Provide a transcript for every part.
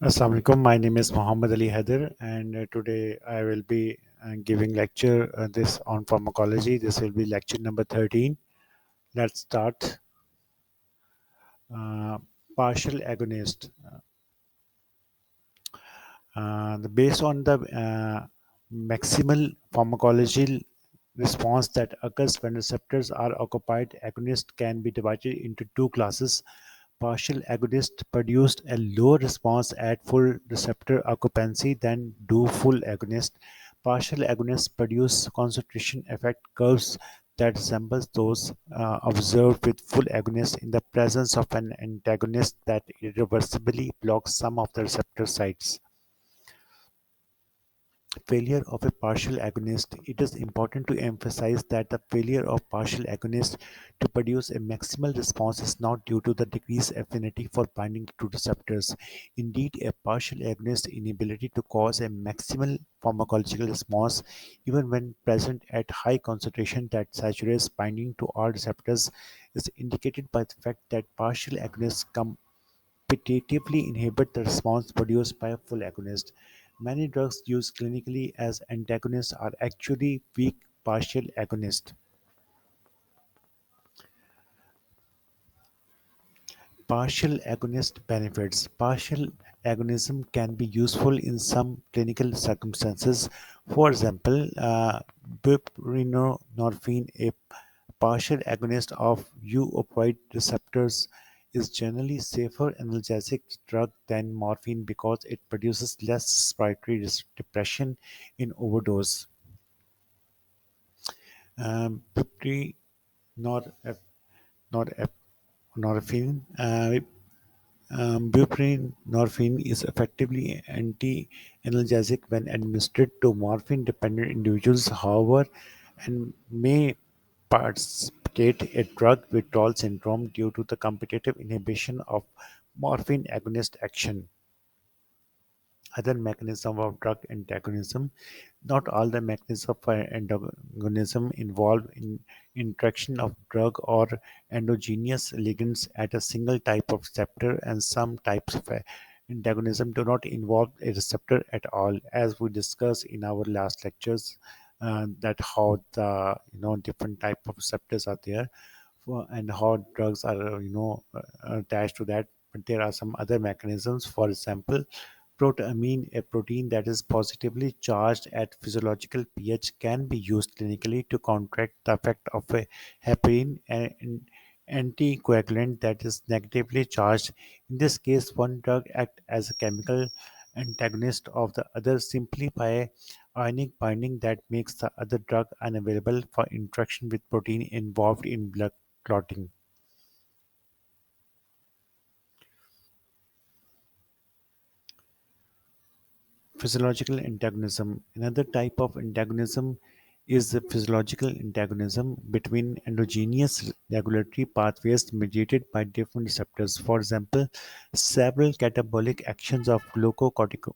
Assalamu alaikum. My name is Muhammad Ali Haider, and today I will be giving lecture this on pharmacology. This will be lecture number 13. Let's start. Uh, Partial agonist. Based on the maximal pharmacological response that occurs when receptors are occupied, agonists can be divided into two classes. Partial agonists produced a lower response at full receptor occupancy than do full agonists. Partial agonists produce concentration effect curves that resembles those observed with full agonists in the presence of an antagonist that irreversibly blocks some of the receptor sites. Failure of a partial agonist. It is important to emphasize that the failure of partial agonists to produce a maximal response is not due to the decreased affinity for binding to receptors. Indeed, a partial agonist inability to cause a maximal pharmacological response, even when present at high concentration that saturates binding to all receptors, is indicated by the fact that partial agonists competitively inhibit the response produced by a full agonist. Many drugs used clinically as antagonists are actually weak partial agonists. Partial agonist benefits. Partial agonism can be useful in some clinical circumstances. For example, buprenorphine, a partial agonist of opioid receptors, is generally safer analgesic drug than morphine because it produces less respiratory depression in overdose. Buprenorphine buprenorphine is effectively anti-analgesic when administered to morphine-dependent individuals, however, and may precipitate a drug withdrawal syndrome due to the competitive inhibition of morphine agonist action. Other mechanism of drug antagonism. Not all the mechanisms of antagonism involve in interaction of drug or endogenous ligands at a single type of receptor, and some types of antagonism do not involve a receptor at all, as we discussed in our last lectures. That how the different type of receptors are there, and how drugs are attached to that. But there are some other mechanisms. For example, protamine, a protein that is positively charged at physiological pH, can be used clinically to counteract the effect of a heparin, an anticoagulant that is negatively charged. In this case, one drug acts as a chemical antagonist of the other simply by ionic binding that makes the other drug unavailable for interaction with protein involved in blood clotting. Physiological antagonism. Another type of antagonism is the physiological antagonism between endogenous regulatory pathways mediated by different receptors. For example, several catabolic actions of glucocorticoid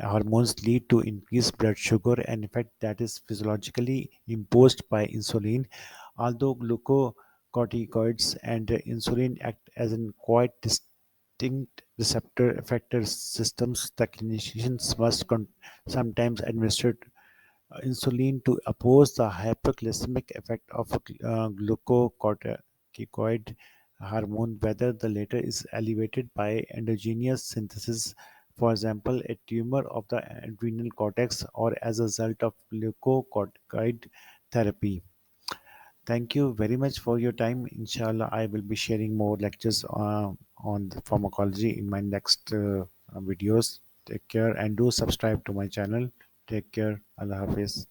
hormones lead to increased blood sugar, an effect that is physiologically imposed by insulin. Although glucocorticoids and insulin act as an quite distinct receptor effector systems, the clinicians must sometimes administer insulin to oppose the hyperglycemic effect of glucocorticoid hormone, whether the latter is elevated by endogenous synthesis, for example, a tumor of the adrenal cortex, or as a result of glucocorticoid therapy. Thank you very much for your time. Inshallah, I will be sharing more lectures on the pharmacology in my next videos. Take care and do subscribe to my channel. Take care. Allah Hafiz.